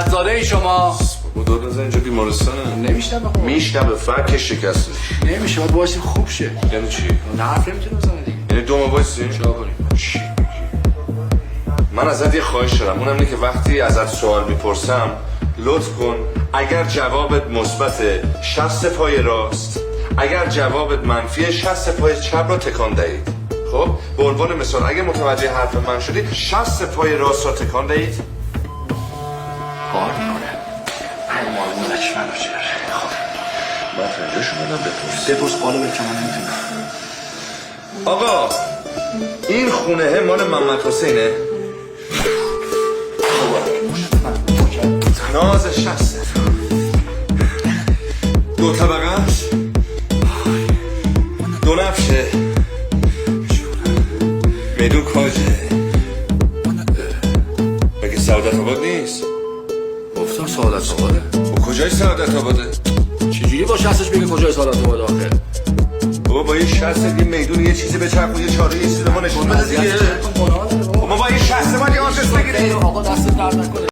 صدزاده ای شما؟ دور نزن اینجا بیمارستانه. نمیشنم بخون. میشنم فرکش شکسته. نمیشه باید باشیم خوب شه. یعنی چی؟ نه حرف نمیتونه بزنه دیگه. یعنی دو ماه بایستیم؟ چیکار کنیم؟ چی میگی؟ من ازت یه خواهش دارم، اونم اینه که وقتی ازت سوال میپرسم لطف کن اگر جوابت مثبت 60 پای راست، اگر جوابت منفی 60 پای چپ رو تکان دهید. خب به عنوان مثال اگه متوجه حرف من شدید 60 پای راست رو تکان دهید. کار میکنه. مال لکشمن رو چیه؟ خب من فرنجا شما بپرس. بپرس بالا بکن من نمیتونم. آقا این خونه مال محمد حسینه؟ ناز 60 دو طبقه است، دو نفشه، میدون کاجه. مگه سعادت آباد نیست؟ گفتم سعادت آباده. و کجای سعادت آباده؟ چجوری با شستش بگه کجای سعادت آباده آخه؟ بابا با یه 60 یه میدون یه چیزی به چرخ و یه چاره یه سینما نشون بده دیگه. ما با یه 60 باید یه آدرس بگیریم. آقا دست درد نکنه.